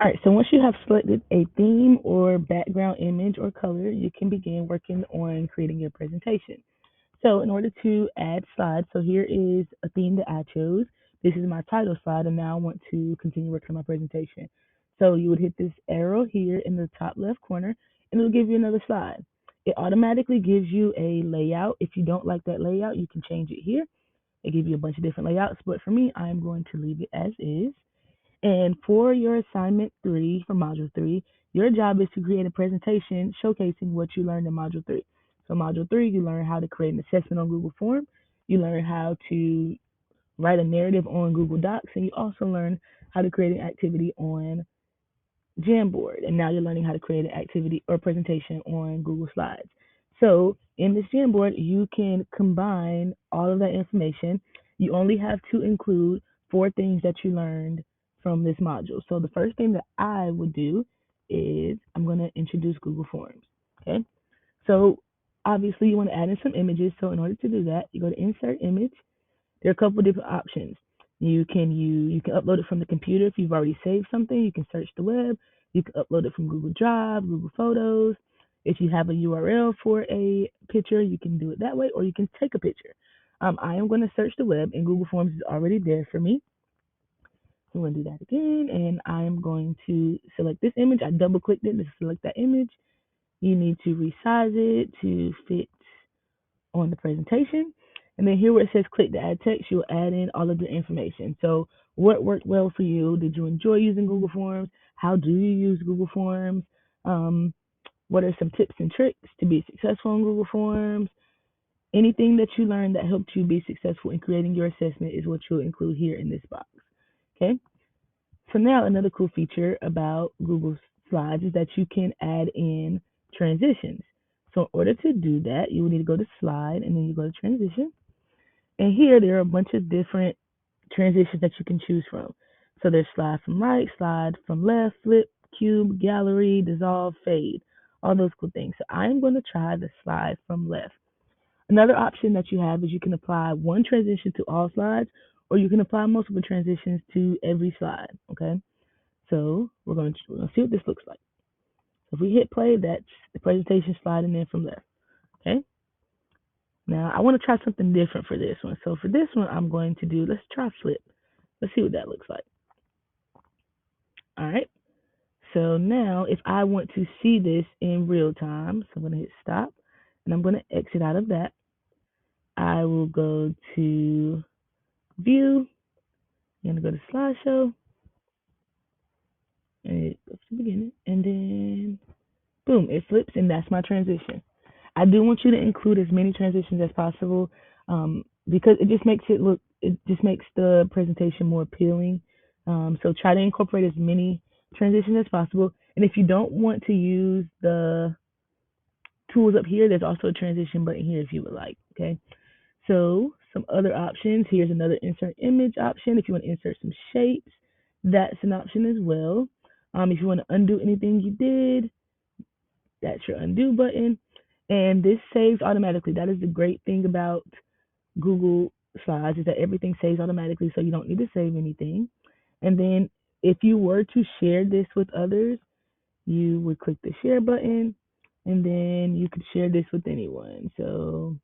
All right, so once you have selected a theme or background image or color, you can begin working on creating your presentation. So in order to add slides, so here is a theme that I chose. This is my title slide, and now I want to continue working on my presentation. So you would hit this arrow here in the top left corner, and it'll give you another slide. It automatically gives you a layout. If you don't like that layout, you can change it here. They give you a bunch of different layouts, but for me, I'm going to leave it as is. And for your assignment 3, for module 3, your job is to create a presentation showcasing what you learned in module 3. So module 3, you learn how to create an assessment on Google Form. You learn how to write a narrative on Google Docs, and you also learn how to create an activity on Jamboard, and now you're learning how to create an activity or presentation on Google Slides. So in this Jamboard, you can combine all of that information. You only have to include 4 things that you learned from this module. So the first thing that I would do is I'm going to introduce Google Forms. Okay. So obviously you want to add in some images. So in order to do that, you go to Insert Image. There are a couple of different options. You can upload it from the computer if you've already saved something. You can search the web. You can upload it from Google Drive, Google Photos. If you have a URL for a picture, you can do it that way, or you can take a picture. I am going to search the web, and Google Forms is already there for me. So I'm going to do that again, and I am going to select this image. I double clicked it to select that image. You need to resize it to fit on the presentation. And then here where it says click to add text, you'll add in all of the information. So what worked well for you? Did you enjoy using Google Forms? How do you use Google Forms? Um, what are some tips and tricks to be successful in Google Forms? Anything that you learned that helped you be successful in creating your assessment is what you'll include here in this box. Okay. So now another cool feature about Google Slides is that you can add in transitions. So in order to do that, you will need to go to Slide, and then you go to Transition. And here there are a bunch of different transitions that you can choose from. So there's slide from right, slide from left, flip, cube, gallery, dissolve, fade, all those cool things. So I'm going to try the slide from left. Another option that you have is you can apply one transition to all slides, or you can apply multiple transitions to every slide. Okay. So we're going to see what this looks like. So if we hit play, that's the presentation sliding in from left. Okay. Now I want to try something different for this one. So for this one, I'm going to do, let's try flip. Let's see what that looks like. All right. So now if I want to see this in real time, so I'm going to hit stop, and I'm going to exit out of that. I will go to view. I'm going to go to slideshow, and it goes to the beginning, and then boom, it flips, and that's my transition. I do want you to include as many transitions as possible, because it just makes the presentation more appealing. So try to incorporate as many transitions as possible. And if you don't want to use the tools up here, there's also a transition button here if you would like. Okay. So some other options. Here's another insert image option. If you want to insert some shapes, that's an option as well. If you want to undo anything you did, that's your undo button. And this saves automatically. That is the great thing about Google Slides, is that everything saves automatically, so you don't need to save anything. And then if you were to share this with others, you would click the share button, and then you could share this with anyone. So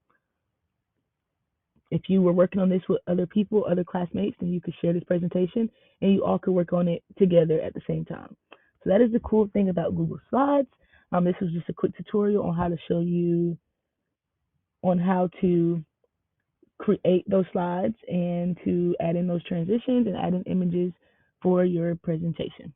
if you were working on this with other people, other classmates, then you could share this presentation, and you all could work on it together at the same time. So that is the cool thing about Google Slides. This was just a quick tutorial on how to show you on how to create those slides and to add in those transitions and add in images for your presentation.